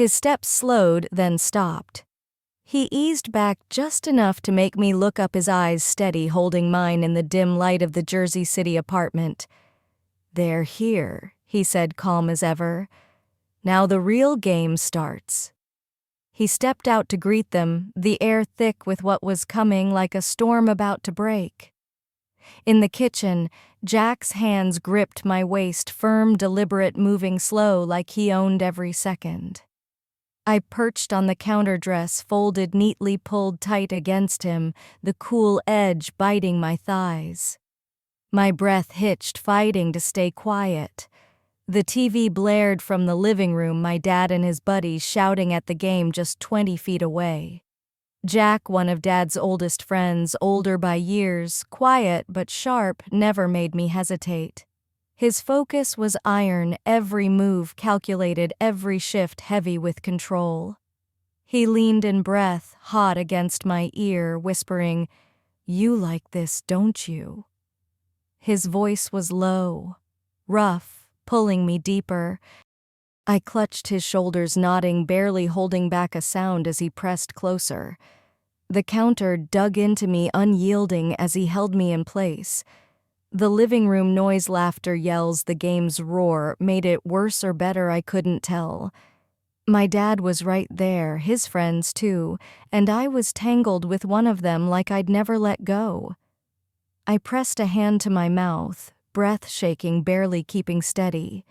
His steps slowed, then stopped. He eased back just enough to make me look up, his eyes steady, holding mine in the dim light of the Jersey City apartment. "They're here," he said, calm as ever. "Now the real game starts." He stepped out to greet them, the air thick with what was coming, like a storm about to break. In the kitchen, Jack's hands gripped my waist, firm, deliberate, moving slow, like he owned every second. I perched on the counter, dress folded neatly, pulled tight against him, the cool edge biting my thighs. My breath hitched, fighting to stay quiet. The TV blared from the living room, my dad and his buddies shouting at the game just 20 feet away. Jack, one of Dad's oldest friends, older by years, quiet but sharp, never made me hesitate. His focus was iron, every move calculated, every shift heavy with control. He leaned in, breath hot against my ear, whispering, "You like this, don't you?" His voice was low, rough, pulling me deeper. I clutched his shoulders, nodding, barely holding back a sound as he pressed closer. The counter dug into me, unyielding as he held me in place. The living room noise, laughter, yells, the game's roar made it worse or better, I couldn't tell. My dad was right there, his friends too, and I was tangled with one of them like I'd never let go. I pressed a hand to my mouth, breath shaking, barely keeping steady.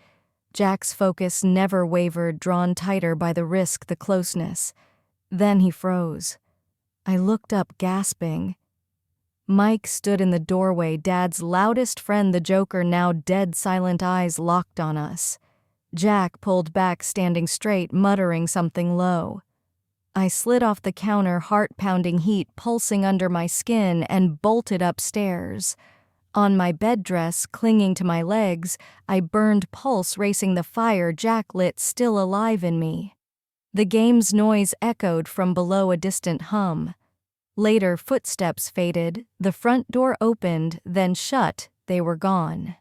Jack's focus never wavered, drawn tighter by the risk, the closeness. Then he froze. I looked up, gasping. Mike stood in the doorway, Dad's loudest friend, the Joker, now dead silent, eyes locked on us. Jack pulled back, standing straight, muttering something low. I slid off the counter, heart-pounding, heat pulsing under my skin, and bolted upstairs. On my bed dress, clinging to my legs, I burned, pulse racing, the fire Jack lit still alive in me. The game's noise echoed from below, a distant hum. Later, footsteps faded, the front door opened, then shut, they were gone.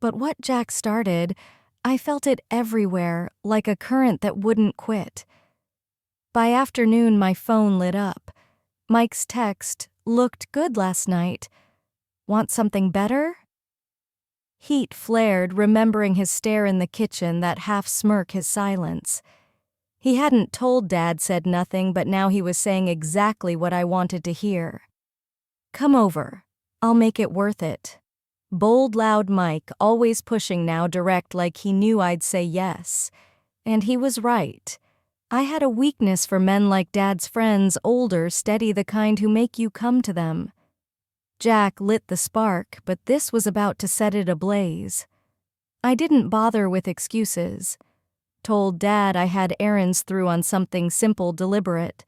But what Jack started, I felt it everywhere, like a current that wouldn't quit. By afternoon, my phone lit up. Mike's text, "Looked good last night. Want something better?" Heat flared, remembering his stare in the kitchen, that half smirk, his silence. He hadn't told Dad, said nothing, but now he was saying exactly what I wanted to hear. "Come over. I'll make it worth it." Bold, loud Mike, always pushing now, direct, like he knew I'd say yes. And he was right. I had a weakness for men like Dad's friends, older, steady, the kind who make you come to them. Jack lit the spark, but this was about to set it ablaze. I didn't bother with excuses. Told Dad I had errands through on something simple, deliberate.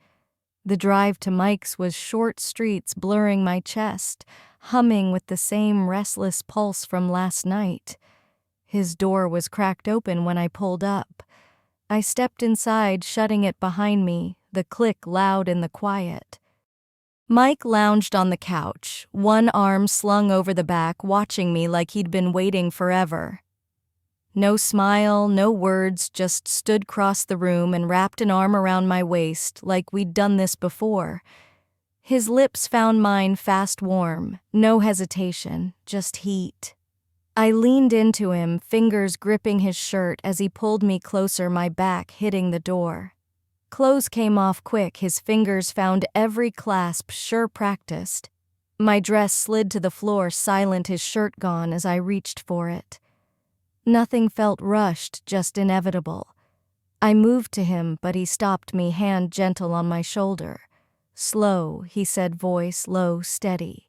The drive to Mike's was short streets, blurring my chest, humming with the same restless pulse from last night. His door was cracked open when I pulled up. I stepped inside, shutting it behind me, the click loud in the quiet. Mike lounged on the couch, one arm slung over the back, watching me like he'd been waiting forever. No smile, no words, just stood across the room and wrapped an arm around my waist like we'd done this before. His lips found mine, fast, warm, no hesitation, just heat. I leaned into him, fingers gripping his shirt as he pulled me closer, my back hitting the door. Clothes came off quick, his fingers found every clasp, sure practiced. My dress slid to the floor, silent, his shirt gone as I reached for it. Nothing felt rushed, just inevitable. I moved to him, but he stopped me, hand gentle on my shoulder. "Slow," he said, voice low, steady.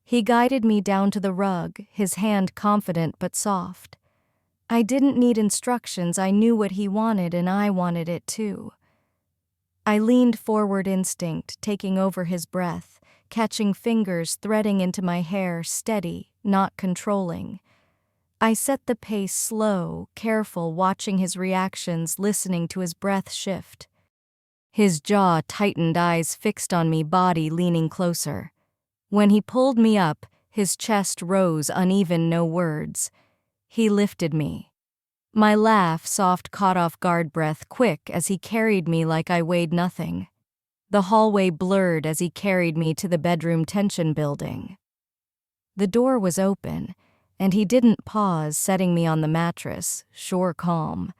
He guided me down to the rug, his hand confident but soft. I didn't need instructions, I knew what he wanted and I wanted it too. I leaned forward, instinct taking over his breath, catching fingers threading into my hair, steady, not controlling. I set the pace slow, careful, watching his reactions, listening to his breath shift. His jaw tightened, eyes fixed on me, body leaning closer. When he pulled me up, his chest rose, uneven, no words. He lifted me. My laugh, soft, caught-off-guard breath quick as he carried me like I weighed nothing. The hallway blurred as he carried me to the bedroom tension building. The door was open, and he didn't pause, setting me on the mattress, sure calm.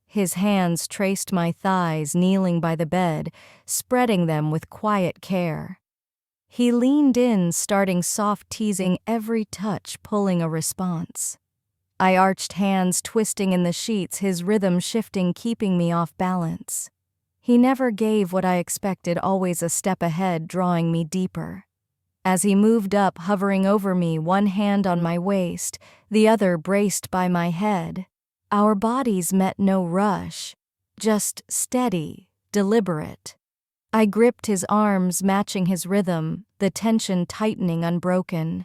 His hands traced my thighs, kneeling by the bed, spreading them with quiet care. He leaned in, starting soft, teasing every touch, pulling a response. I arched hands, twisting in the sheets, his rhythm shifting, keeping me off balance. He never gave what I expected, always a step ahead, drawing me deeper. As he moved up, hovering over me, one hand on my waist, the other braced by my head, our bodies met, no rush, just steady, deliberate. I gripped his arms, matching his rhythm, the tension tightening, unbroken.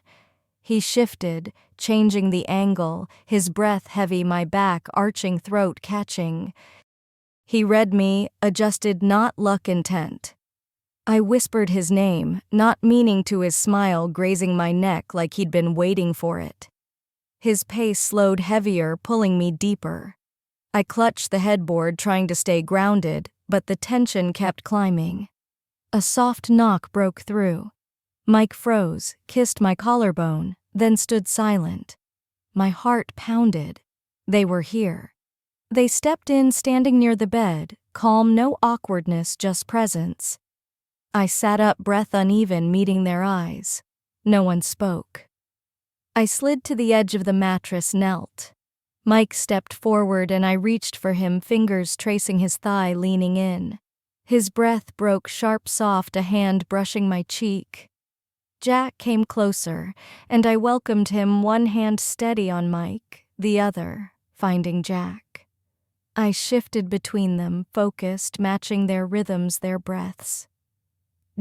He shifted, changing the angle, his breath heavy, my back arching, throat catching. He read me, adjusted, not luck, intent. I whispered his name, not meaning to, his smile grazing my neck like he'd been waiting for it. His pace slowed, heavier, pulling me deeper. I clutched the headboard, trying to stay grounded, but the tension kept climbing. A soft knock broke through. Mike froze, kissed my collarbone, then stood silent. My heart pounded. They were here. They stepped in, standing near the bed, calm, no awkwardness, just presence. I sat up, breath uneven, meeting their eyes. No one spoke. I slid to the edge of the mattress, knelt. Mike stepped forward and I reached for him, fingers tracing his thigh, leaning in. His breath broke, sharp, soft, a hand brushing my cheek. Jack came closer, and I welcomed him, one hand steady on Mike, the other finding Jack. I shifted between them, focused, matching their rhythms, their breaths.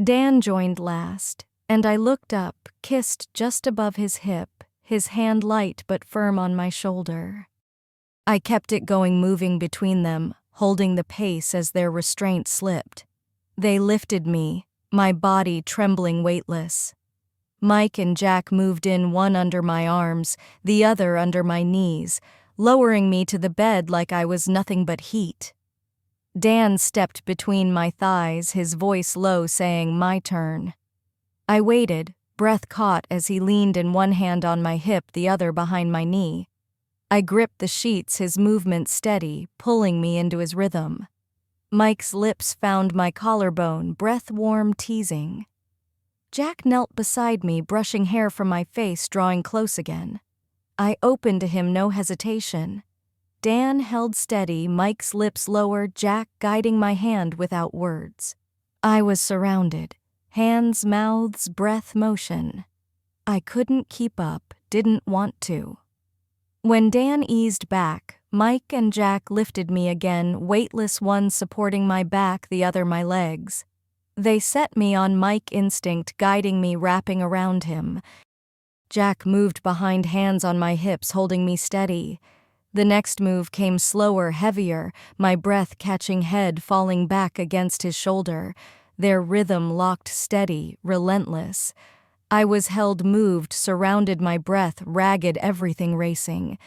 Dan joined last, and I looked up, kissed just above his hip, his hand light but firm on my shoulder. I kept it going, moving between them, holding the pace as their restraint slipped. They lifted me, my body trembling, weightless. Mike and Jack moved in, one under my arms, the other under my knees, lowering me to the bed like I was nothing but heat. Dan stepped between my thighs, his voice low, saying, "My turn." I waited, breath caught as he leaned in, one hand on my hip, the other behind my knee. I gripped the sheets, his movement steady, pulling me into his rhythm. Mike's lips found my collarbone, breath warm, teasing. Jack knelt beside me, brushing hair from my face, drawing close again. I opened to him, no hesitation. Dan held steady, Mike's lips lower, Jack guiding my hand without words. I was surrounded. Hands, mouths, breath, motion. I couldn't keep up, didn't want to. When Dan eased back, Mike and Jack lifted me again, weightless, one supporting my back, the other my legs. They set me on Mike, instinct guiding me, wrapping around him. Jack moved behind, hands on my hips, holding me steady. The next move came slower, heavier, my breath catching, head falling back against his shoulder. Their rhythm locked, steady, relentless. I was held, moved, surrounded, my breath ragged, everything racing.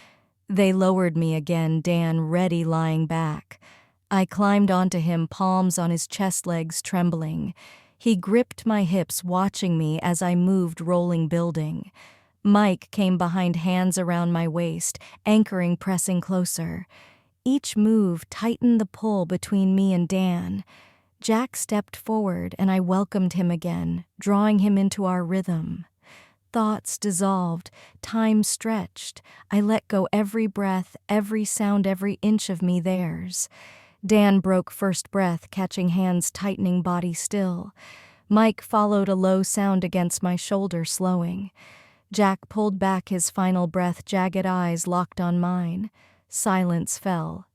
They lowered me again, Dan ready, lying back. I climbed onto him, palms on his chest, legs trembling. He gripped my hips, watching me as I moved, rolling, building. Mike came behind, hands around my waist, anchoring, pressing closer. Each move tightened the pull between me and Dan. Jack stepped forward and I welcomed him again, drawing him into our rhythm. Thoughts dissolved, time stretched. I let go, every breath, every sound, every inch of me theirs. Dan broke first, breath catching, hands tightening, body still. Mike followed, a low sound against my shoulder, slowing. Jack pulled back, his final breath, jagged eyes locked on mine. Silence fell.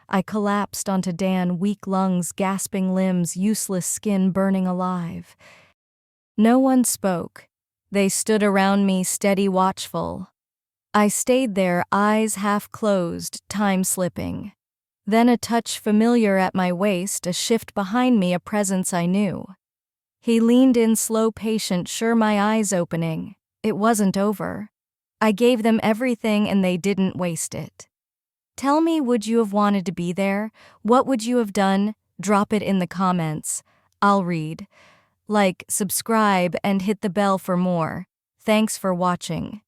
I collapsed onto Dan, weak lungs, gasping limbs, useless skin burning alive. No one spoke. They stood around me, steady, watchful. I stayed there, eyes half closed, time slipping. Then a touch familiar at my waist, a shift behind me, a presence I knew. He leaned in, slow, patient, sure, my eyes opening. It wasn't over. I gave them everything and they didn't waste it. Tell me, would you have wanted to be there? What would you have done? Drop it in the comments. I'll read. Like, subscribe, and hit the bell for more. Thanks for watching.